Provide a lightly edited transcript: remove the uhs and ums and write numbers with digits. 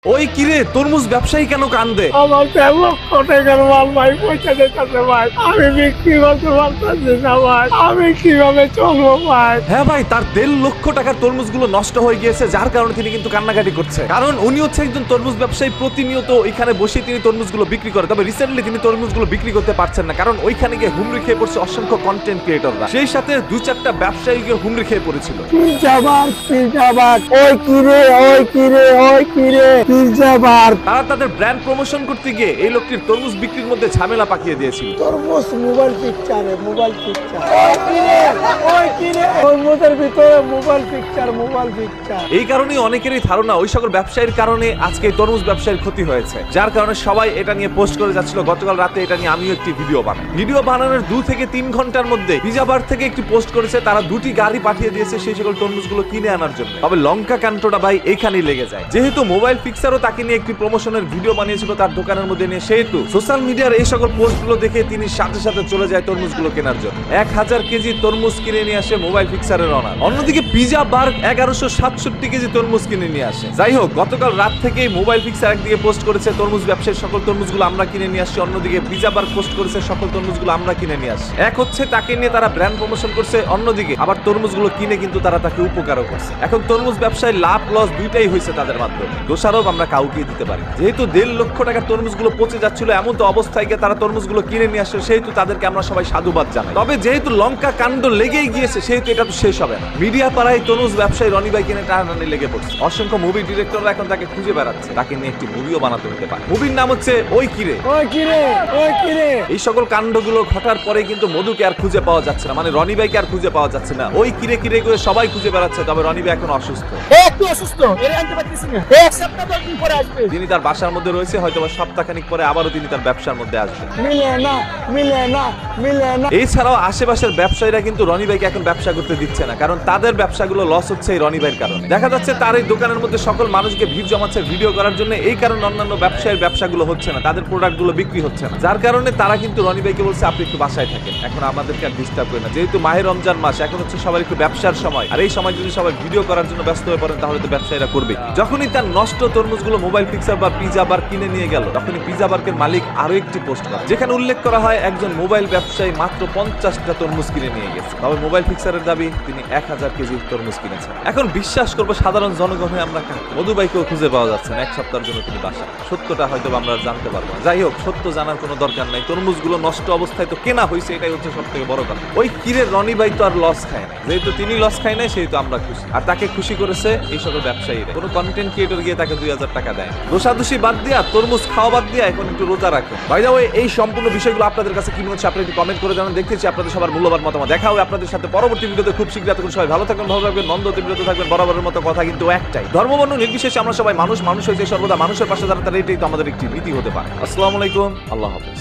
ওই কিরে তরমুজ ব্যবসায়ী কেন কান্দে? আমার ১৩ লক্ষ টাকার মাল ভাই পয়সা দিতেছে ভাই, আমি বিক্রি করতে পারতেছি না ভাই, আমি কিভাবে চলবো ভাই? হ্যাঁ ভাই, তার ১.৫ লক্ষ টাকার তরমুজগুলো নষ্ট হয়ে গিয়েছে, যার কারণে তিনি কিন্তু কান্নাকাটি করছে। কারণ উনি হচ্ছে একজন তরমুজ ব্যবসায়ী, প্রতিনিয়ত এখানে বসে তিনি তরমুজগুলো বিক্রি করে। তবে রিসেন্টলি তিনি তরমুজগুলো বিক্রি করতে পারছেন না, কারণ ওইখানে গিয়ে হুমড়ি খেয়ে পড়ছে অসংখ্য কন্টেন্ট ক্রিয়েটররা। সেই সাথে ২-৪টা ব্যবসায়ীকে হুমড়ি খেয়ে পড়েছিল। পিজ্জাবাগ, ওই কিরে, ওই কিরে, ওই কিরে, পিজ্জাবাগ। তারা তাদের ব্র্যান্ড প্রমোশন করতে গিয়ে এই লোকটির তরমুজ বিক্রির মধ্যে ঝামেলা পাকিয়ে দিয়েছিল। তরমুজ মোবাইল পিকচারে, মোবাইল পিকচার, ওই কিরে, ওই কিরে, তরমুজের ভিতরে মোবাইল পিকচার, মোবাইল পিকচার। এই কারণেই অনেকেরই ধারণা ওই সকল ব্যবসায়ীর কারণে আজকে এই তরমুজ ব্যবসায়ীর ক্ষতি হয়েছে, যার কারণে সবাই এটা নিয়ে পোস্ট করে যাচ্ছিল। গতকাল রাতে এটা নিয়ে আমিও একটি ভিডিও বানাই। ভিডিও বানানোর ২ থেকে ৩ ঘন্টার মধ্যে পিজ্জাবার থেকে একটি পোস্ট করেছে, তারা ২টি গাড়ি পাঠিয়ে দিয়েছে সেই সকল তরমুজগুলো কিনে আনার জন্য। তবে লঙ্কা কান্ডটা ভাই এখানেই লেগে যায়। যেহেতু মোবাইল ফিক্সারও তাকে নিয়ে একটি প্রমোশনের ভিডিও বানিয়েছিল তার দোকানের মধ্যে নিয়ে, সেহেতু সোশ্যাল মিডিয়ার এই সকল পোস্টগুলো দেখে তিনি সাথে সাথে চলে যায় তরমুজগুলো কেনার জন্য। ১,০০০ কেজি তরমুজ কিনে নিয়ে আসে মোবাইল ফিক্সারের অনার। অন্যদিকে পিজ্জা বার ১১৬৭ কেজি তরমুজ কিনে নিয়ে আসে। যাই হোক, গতকাল রাত থেকেই মোবাইল ফিক্সার একদিকে পোস্ট করেছে তরমুজ ব্যবসায়ীর সকল তরমুজগুলো আমরা কিনে নিয়ে আসছি, অন্যদিকে পিজ্জা বার পোস্ট করেছে সকল তরমুজগুলো আমরা কিনে নিয়ে আসছি। এক হচ্ছে তাকে নিয়ে তারা ব্র্যান্ড প্রমোশন করছে, অন্যদিকে আবার তরমুজগুলো কিনে কিন্তু তারা তাকে উপকারও করছে। এখন তরমুজ ব্যবসায় লাভ লস দুইটাই হয়েছে তাদের মাধ্যমে, দোষারোপ আমরা কাউকেই দিতে পারি। যেহেতু ১.৫ লক্ষ টাকার তরমুজগুলো পচে যাচ্ছিল, এমন তো অবস্থায় গিয়ে তারা তরমুজগুলো কিনে নিয়ে আসছে, সেহেতু তাদেরকে আমরা সবাই সাধুবাদ জানাই। তবে যেহেতু লঙ্কা কাণ্ড লেগেই গিয়েছে, সেহেতু এটা তো শেষ হবে না। মিডিয়া পাড়ায় তরমুজ ব্যবসায়ী রনি ভাই কিনে টানাটানি লেগে পড়ছে। অসংখ্য মুভি ডিরেক্টররা এখন তাকে খুঁজে বেড়াচ্ছে, তাকে নিয়ে একটি মুভিও বানাতে হতে পারে। মুভির নাম হচ্ছে ওই কিরে, ওই কিরে, ওই কিরে। এই সকল কাণ্ডগুলো ঘটার পরে কিন্তু মধুকে আর খুঁজে পাওয়া যাচ্ছে না, মানে রনি ভাইকে আর খুঁজে পাওয়া যাচ্ছে না। ওই কিরে কিরে করে সবাই খুঁজে বেড়াচ্ছে, তবে রনি ভাই এখন অসুস্থ। একটু অসুস্থ, এর আনতে পারতেছি না। এক সপ্তাহ ১০ দিন পরে আসবে। তিনি তার বাসার মধ্যে রয়েছে, হয়তো সপ্তাহখানিক পরে আবারও তিনি তার ব্যবসার মধ্যে আসবেন। মিলে না, মিলে না, মিলে না। এছাড়াও আশেপাশের ব্যবসায়ীরা কিন্তু রনি ভাইকে এখন ব্যবসা করতে দিচ্ছে না, কারণ তাদের ব্যবসাগুলো লস হচ্ছে এই রনি ভাইয়ের কারণে। দেখা যাচ্ছে তার এই দোকানের মধ্যে সকল মানুষকে ভিড় জমাচ্ছে ভিডিও করার জন্য, এই কারণে অন্যান্য ব্যবসায়ীর ব্যবসাগুলো হচ্ছে না, তাদের প্রোডাক্টগুলো বিক্রি হচ্ছে না, যার কারণে তারা কিন্তু রনি ভাইকে বলছে আপনি একটু বাসায় থাকেন, এখন আমাদেরকে আর ডিস্টার্ব করেন না। যেহেতু মাহে রমজান মাস, এখন হচ্ছে সবার একটু ব্যবসার সময়, আর এই সময় যদি সবাই ভিডিও করার জন্য ব্যস্ত হয়ে পড়েন তাহলে তো ব্যবসায়ীরা করবে। যখনই তার নষ্ট তরমুজগুলো মোবাইল ফিক্সার বা পিজ্জা বার কিনে নিয়ে গেল, তখনই পিজ্জা বার্গের মালিক আরো একটি পোস্ট করে, যেখানে উল্লেখ করা হয় একজন মোবাইল ব্যবসায়ী মাত্র 50টা তরমুজ কিনে নিয়ে গেছে। তবে মোবাইল ফিক্সারের দাবি তিনি ১,০০০ কেজি তরমুজ কিনেছেন। এখন বিশ্বাস করবো সাধারণ জনগণ হয়ে আমরা মধু ভাইকেও খুঁজে পাওয়া যাচ্ছে না, এক সপ্তাহের জন্য তিনি বাসা। সত্যটা হয়তো আমরা জানতে পারবো না। যাই হোক, সত্য জানার কোনো দরকার নাই, তরমুজগুলো নষ্ট অবস্থায় তো কেনা হয়েছে, এটাই হচ্ছে সব থেকে বড় কথা। ওই কিরে রনি ভাই তো আর লস খায় না, যেহেতু তিনি লস খায় না সেহেতু আমরা খুশি, আর তাকে খুশি করেছে এই সকল ব্যবসায়ীরা। কোনো কন্টেন্ট ক্রিয়েটর গিয়ে তাকে ২,০০০ টাকা দেয়। দোষাদোষী বাদ দিয়া, তরমুজ খাওয়া বাদ দিয়া এখন একটু রোজা রাখুন। বাই দ্য ওয়ে, এই সম্পূর্ণ বিষয়গুলো আপনাদের কাছে কি মনে হচ্ছে আপনি একটু কমেন্ট করে জানান। দেখতেছি আপনাদের সবার মূল্যবান মতামত। দেখা হবে আপনাদের সাথে পরবর্তী ভিডিওতে খুব শীঘ্রই। তখন সবাই ভালো থাকবেন, ভালো থাকবেন, নন্দতে বিরত থাকবেন। বরাবরের মতো কথা কিন্তু একটাই, ধর্ম বর্ণ নির্বিশেষে আমরা সবাই মানুষ, মানুষ হয়েছে সর্বদা মানুষের পাশে দাঁড়াতে, এটাই তো আমাদের একটি নীতি হতে পারে। আসসালামু আলাইকুম, আল্লাহ হাফেজ।